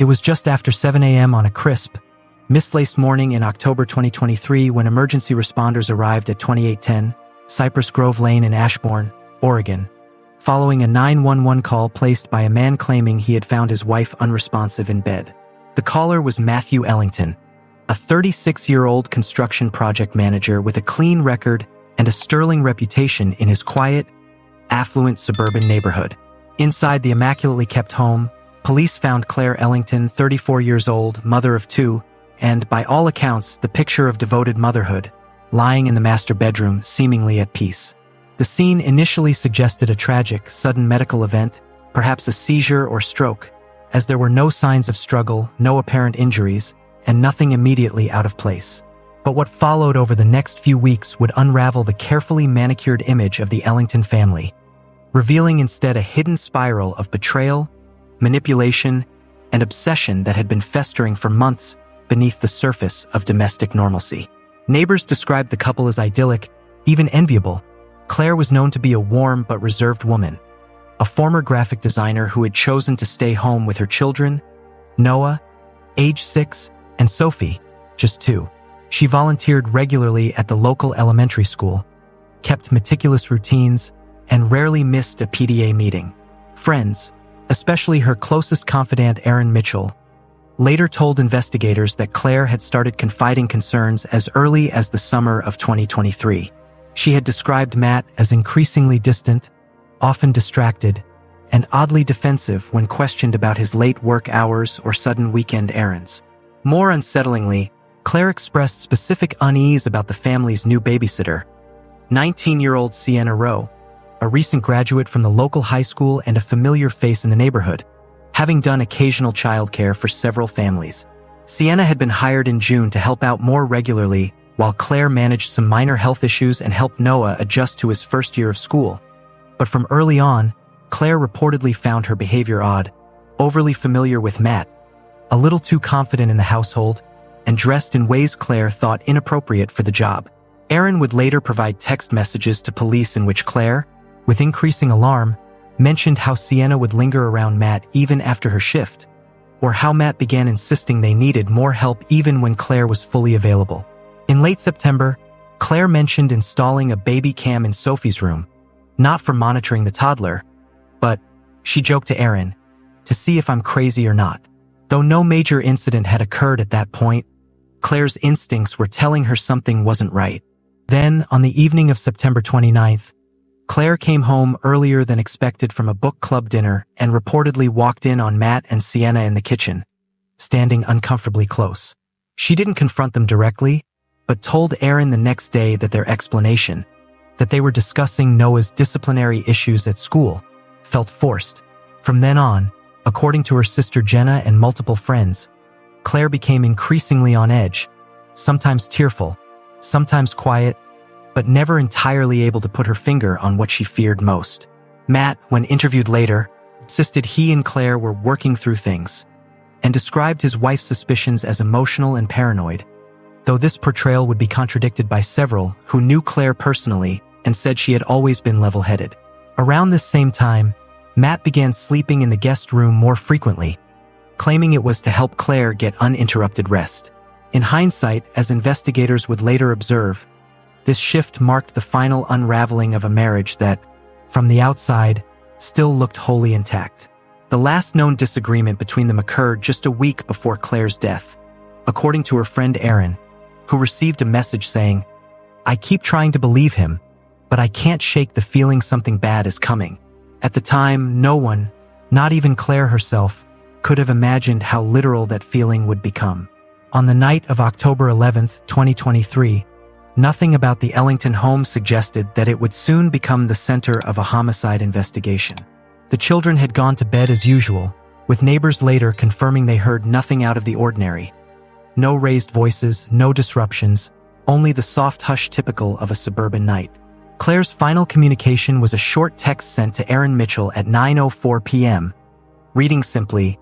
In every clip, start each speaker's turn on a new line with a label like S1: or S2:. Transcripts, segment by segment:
S1: was just after 7 a.m. on a crisp, mistlaced morning in October 2023 when emergency responders arrived at 2810 Cypress Grove Lane in Ashbourne, Oregon, following a 911 call placed by a man claiming he had found his wife unresponsive in bed. The caller was Matthew Ellington, a 36-year-old construction project manager with a clean record and a sterling reputation in his quiet, affluent suburban neighborhood. Inside the immaculately kept home, police found Claire Ellington, 34 years old, mother of two, and, by all accounts, the picture of devoted motherhood, lying in the master bedroom, seemingly at peace. The scene initially suggested a tragic, sudden medical event, perhaps a seizure or stroke, as there were no signs of struggle, no apparent injuries, and nothing immediately out of place. But what followed over the next few weeks would unravel the carefully manicured image of the Ellington family, revealing instead a hidden spiral of betrayal, manipulation, and obsession that had been festering for months beneath the surface of domestic normalcy. Neighbors described the couple as idyllic, even enviable. Claire was known to be a warm but reserved woman, a former graphic designer who had chosen to stay home with her children, Noah, age 6, and Sophie, just 2. She volunteered regularly at the local elementary school, kept meticulous routines, and rarely missed a PTA meeting. Friends, especially her closest confidant Erin Mitchell, later told investigators that Claire had started confiding concerns as early as the summer of 2023. She had described Matt as increasingly distant, often distracted, and oddly defensive when questioned about his late work hours or sudden weekend errands. More unsettlingly, Claire expressed specific unease about the family's new babysitter, 19-year-old Sienna Rowe, a recent graduate from the local high school and a familiar face in the neighborhood, having done occasional childcare for several families. Sienna had been hired in June to help out more regularly, while Claire managed some minor health issues and helped Noah adjust to his first year of school. But from early on, Claire reportedly found her behavior odd, overly familiar with Matt, a little too confident in the household, and dressed in ways Claire thought inappropriate for the job. Erin would later provide text messages to police in which Claire, with increasing alarm, mentioned how Sienna would linger around Matt even after her shift, or how Matt began insisting they needed more help even when Claire was fully available. In late September, Claire mentioned installing a baby cam in Sophie's room, not for monitoring the toddler, but, she joked to Erin, to see if I'm crazy or not. Though no major incident had occurred at that point, Claire's instincts were telling her something wasn't right. Then, on the evening of September 29th, Claire came home earlier than expected from a book club dinner and reportedly walked in on Matt and Sienna in the kitchen, standing uncomfortably close. She didn't confront them directly, but told Erin the next day that their explanation, that they were discussing Noah's disciplinary issues at school, felt forced. From then on, according to her sister Jenna and multiple friends, Claire became increasingly on edge, sometimes tearful, sometimes quiet, but never entirely able to put her finger on what she feared most. Matt, when interviewed later, insisted he and Claire were working through things, and described his wife's suspicions as emotional and paranoid, though this portrayal would be contradicted by several who knew Claire personally and said she had always been level-headed. Around this same time, Matt began sleeping in the guest room more frequently, claiming it was to help Claire get uninterrupted rest. In hindsight, as investigators would later observe, this shift marked the final unraveling of a marriage that, from the outside, still looked wholly intact. The last known disagreement between them occurred just a week before Claire's death, according to her friend Erin, who received a message saying, "I keep trying to believe him, but I can't shake the feeling something bad is coming." At the time, no one, not even Claire herself, could have imagined how literal that feeling would become. On the night of October 11th, 2023, nothing about the Ellington home suggested that it would soon become the center of a homicide investigation. The children had gone to bed as usual, with neighbors later confirming they heard nothing out of the ordinary. No raised voices, no disruptions, only the soft hush typical of a suburban night. Claire's final communication was a short text sent to Erin Mitchell at 9:04 p.m., reading simply,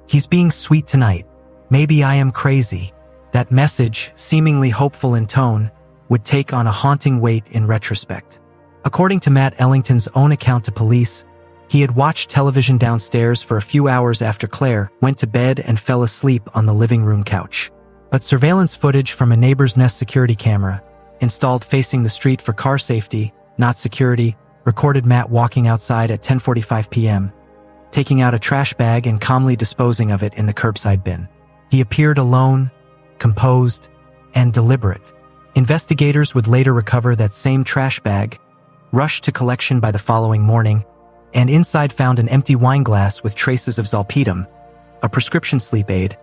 S1: "He's being sweet tonight. Maybe I am crazy." That message, seemingly hopeful in tone, would take on a haunting weight in retrospect. According to Matt Ellington's own account to police, He had watched television downstairs for a few hours after Claire went to bed and fell asleep on the living room couch. But surveillance footage from a neighbor's Nest security camera, installed facing the street for car safety, not security, recorded Matt walking outside at 10:45 p.m., taking out a trash bag and calmly disposing of it in the curbside bin. He appeared alone, composed, and deliberate. Investigators would later recover that same trash bag, rushed to collection by the following morning, and inside found an empty wine glass with traces of zolpidem, a prescription sleep aid,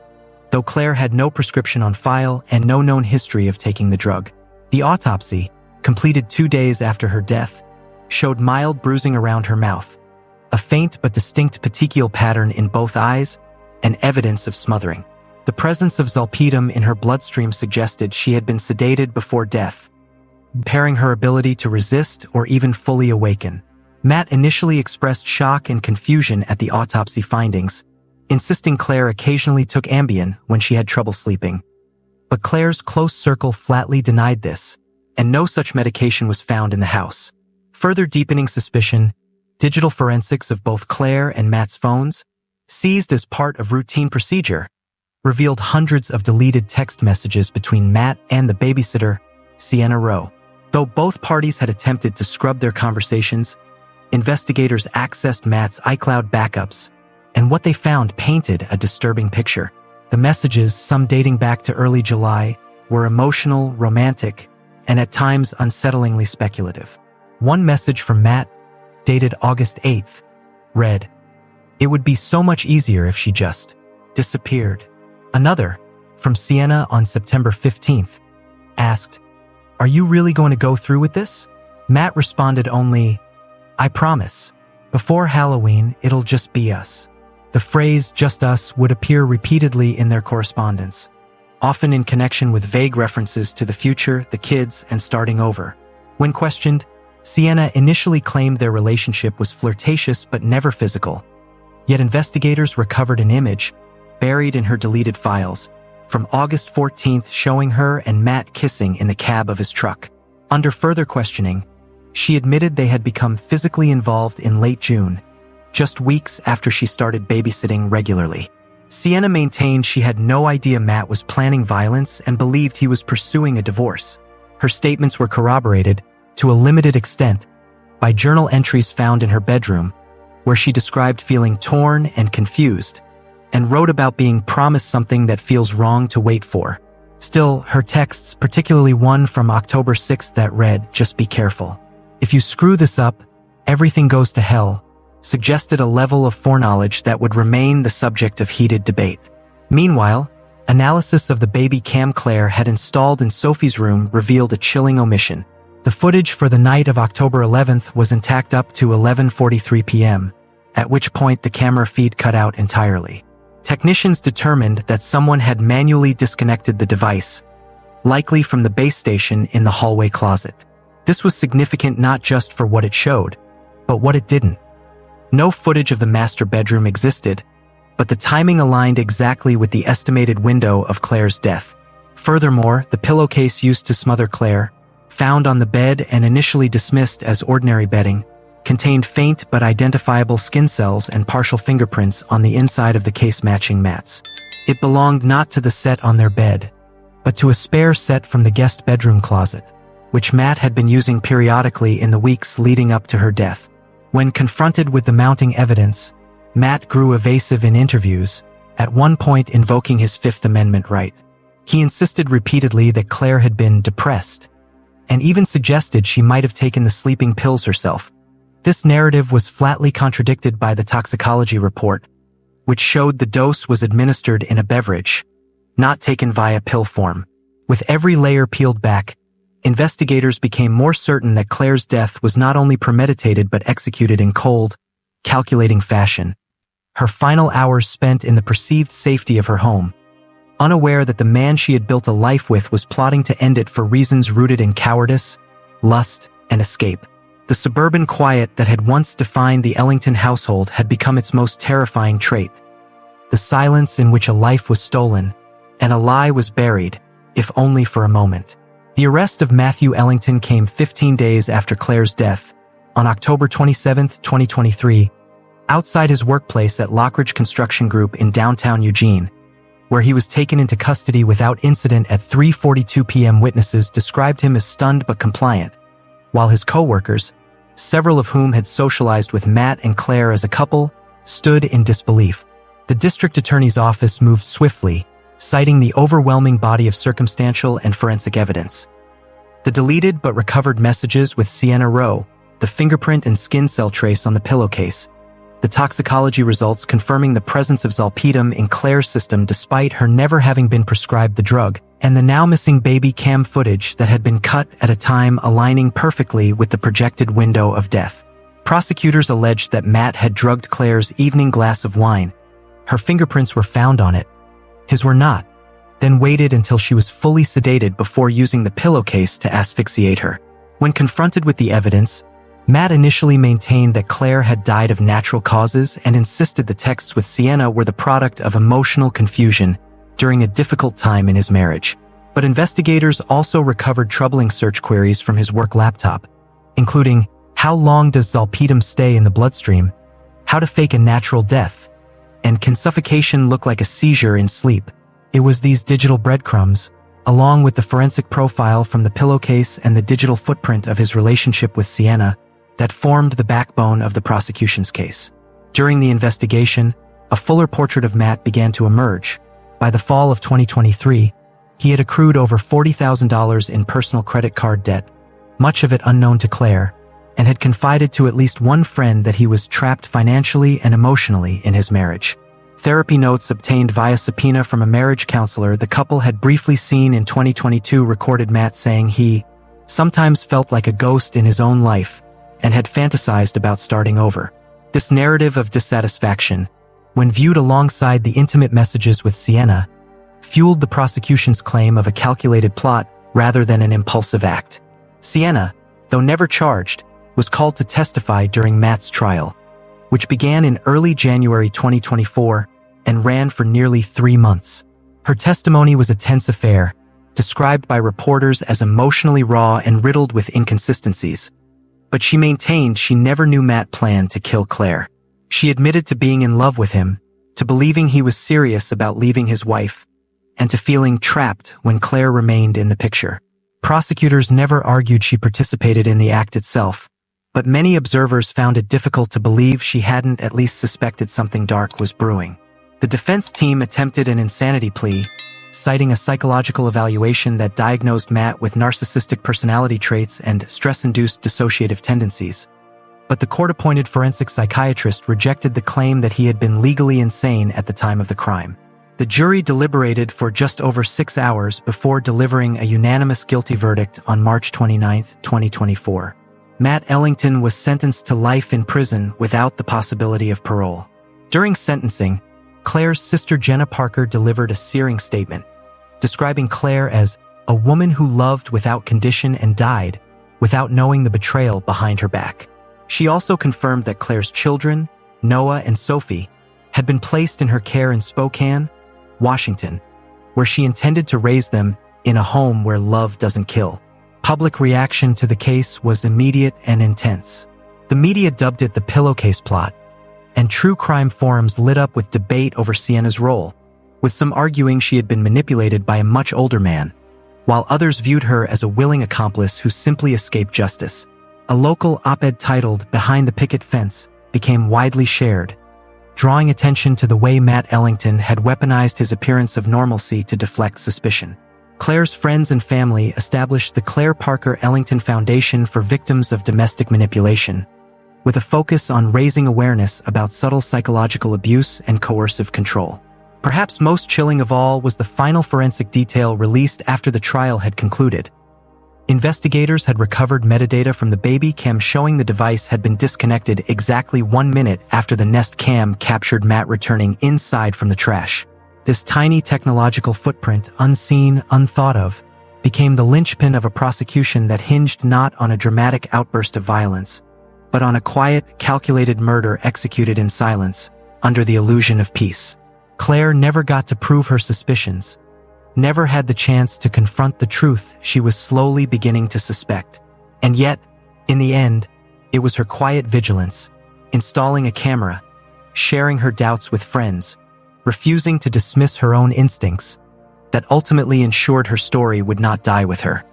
S1: though Claire had no prescription on file and no known history of taking the drug. The autopsy, completed 2 days after her death, showed mild bruising around her mouth, a faint but distinct petechial pattern in both eyes, and evidence of smothering. The presence of zolpidem in her bloodstream suggested she had been sedated before death, impairing her ability to resist or even fully awaken. Matt initially expressed shock and confusion at the autopsy findings, insisting Claire occasionally took Ambien when she had trouble sleeping. But Claire's close circle flatly denied this, and no such medication was found in the house. Further deepening suspicion, digital forensics of both Claire and Matt's phones, seized as part of routine procedure, revealed hundreds of deleted text messages between Matt and the babysitter, Sienna Rowe. Though both parties had attempted to scrub their conversations, investigators accessed Matt's iCloud backups, and what they found painted a disturbing picture. The messages, some dating back to early July, were emotional, romantic, and at times unsettlingly speculative. One message from Matt, dated August 8th, read, "It would be so much easier if she just disappeared." Another, from Sienna on September 15th, asked, "Are you really going to go through with this?" Matt responded only, "I promise. Before Halloween, it'll just be us." The phrase "just us" would appear repeatedly in their correspondence, often in connection with vague references to the future, the kids, and starting over. When questioned, Sienna initially claimed their relationship was flirtatious but never physical. Yet investigators recovered an image, buried in her deleted files, from August 14th showing her and Matt kissing in the cab of his truck. Under further questioning, she admitted they had become physically involved in late June, just weeks after she started babysitting regularly. Sienna maintained she had no idea Matt was planning violence and believed he was pursuing a divorce. Her statements were corroborated, to a limited extent, by journal entries found in her bedroom, where she described feeling torn and confused, and wrote about being promised something that feels wrong to wait for. Still, her texts, particularly one from October 6th that read, "Just be careful. If you screw this up, everything goes to hell," suggested a level of foreknowledge that would remain the subject of heated debate. Meanwhile, analysis of the baby cam Claire had installed in Sophie's room revealed a chilling omission. The footage for the night of October 11th was intact up to 11:43 p.m., at which point the camera feed cut out entirely. Technicians determined that someone had manually disconnected the device, likely from the base station in the hallway closet. This was significant not just for what it showed, but what it didn't. No footage of the master bedroom existed, but the timing aligned exactly with the estimated window of Claire's death. Furthermore, the pillowcase used to smother Claire, found on the bed and initially dismissed as ordinary bedding, contained faint but identifiable skin cells and partial fingerprints on the inside of the case matching Matt's. It belonged not to the set on their bed, but to a spare set from the guest bedroom closet, which Matt had been using periodically in the weeks leading up to her death. When confronted with the mounting evidence, Matt grew evasive in interviews, at one point invoking his Fifth Amendment right. He insisted repeatedly that Claire had been depressed, and even suggested she might have taken the sleeping pills herself. This narrative was flatly contradicted by the toxicology report, which showed the dose was administered in a beverage, not taken via pill form. With every layer peeled back, investigators became more certain that Claire's death was not only premeditated but executed in cold, calculating fashion. Her final hours spent in the perceived safety of her home, unaware that the man she had built a life with was plotting to end it for reasons rooted in cowardice, lust, and escape. The suburban quiet that had once defined the Ellington household had become its most terrifying trait. The silence in which a life was stolen, and a lie was buried, if only for a moment. The arrest of Matthew Ellington came 15 days after Claire's death, on October 27, 2023, outside his workplace at Lockridge Construction Group in downtown Eugene, where he was taken into custody without incident at 3:42 p.m. Witnesses described him as stunned but compliant, while his co-workers, several of whom had socialized with Matt and Claire as a couple, stood in disbelief. The district attorney's office moved swiftly, citing the overwhelming body of circumstantial and forensic evidence. The deleted but recovered messages with Sienna Rowe, the fingerprint and skin cell trace on the pillowcase, the toxicology results confirming the presence of zolpidem in Claire's system despite her never having been prescribed the drug, and the now missing baby cam footage that had been cut at a time aligning perfectly with the projected window of death. Prosecutors alleged that Matt had drugged Claire's evening glass of wine. Her fingerprints were found on it. His were not, then waited until she was fully sedated before using the pillowcase to asphyxiate her. When confronted with the evidence, Matt initially maintained that Claire had died of natural causes and insisted the texts with Sienna were the product of emotional confusion during a difficult time in his marriage. But investigators also recovered troubling search queries from his work laptop, including how long does zolpidem stay in the bloodstream, how to fake a natural death, and can suffocation look like a seizure in sleep. It was these digital breadcrumbs, along with the forensic profile from the pillowcase and the digital footprint of his relationship with Sienna, that formed the backbone of the prosecution's case. During the investigation, a fuller portrait of Matt began to emerge. By the fall of 2023, he had accrued over $40,000 in personal credit card debt, much of it unknown to Claire, and had confided to at least one friend that he was trapped financially and emotionally in his marriage. Therapy notes obtained via subpoena from a marriage counselor the couple had briefly seen in 2022 recorded Matt saying he sometimes felt like a ghost in his own life and had fantasized about starting over. This narrative of dissatisfaction, when viewed alongside the intimate messages with Sienna, fueled the prosecution's claim of a calculated plot rather than an impulsive act. Sienna, though never charged, was called to testify during Matt's trial, which began in early January 2024 and ran for nearly 3 months. Her testimony was a tense affair, described by reporters as emotionally raw and riddled with inconsistencies. But she maintained she never knew Matt planned to kill Claire. She admitted to being in love with him, to believing he was serious about leaving his wife, and to feeling trapped when Claire remained in the picture. Prosecutors never argued she participated in the act itself, but many observers found it difficult to believe she hadn't at least suspected something dark was brewing. The defense team attempted an insanity plea, citing a psychological evaluation that diagnosed Matt with narcissistic personality traits and stress-induced dissociative tendencies. But the court-appointed forensic psychiatrist rejected the claim that he had been legally insane at the time of the crime. The jury deliberated for just over 6 hours before delivering a unanimous guilty verdict on March 29, 2024. Matt Ellington was sentenced to life in prison without the possibility of parole. During sentencing, Claire's sister Jenna Parker delivered a searing statement, describing Claire as a woman who loved without condition and died without knowing the betrayal behind her back. She also confirmed that Claire's children, Noah and Sophie, had been placed in her care in Spokane, Washington, where she intended to raise them in a home where love doesn't kill. Public reaction to the case was immediate and intense. The media dubbed it the pillowcase plot, and true crime forums lit up with debate over Sienna's role, with some arguing she had been manipulated by a much older man, while others viewed her as a willing accomplice who simply escaped justice. A local op-ed titled "Behind the Picket Fence" became widely shared, drawing attention to the way Matt Ellington had weaponized his appearance of normalcy to deflect suspicion. Claire's friends and family established the Claire Parker Ellington Foundation for Victims of Domestic Manipulation, with a focus on raising awareness about subtle psychological abuse and coercive control. Perhaps most chilling of all was the final forensic detail released after the trial had concluded. Investigators had recovered metadata from the baby cam showing the device had been disconnected exactly 1 minute after the Nest cam captured Matt returning inside from the trash. This tiny technological footprint, unseen, unthought of, became the linchpin of a prosecution that hinged not on a dramatic outburst of violence, but on a quiet, calculated murder executed in silence, under the illusion of peace. Claire never got to prove her suspicions, never had the chance to confront the truth she was slowly beginning to suspect. And yet, in the end, it was her quiet vigilance, installing a camera, sharing her doubts with friends, refusing to dismiss her own instincts, that ultimately ensured her story would not die with her.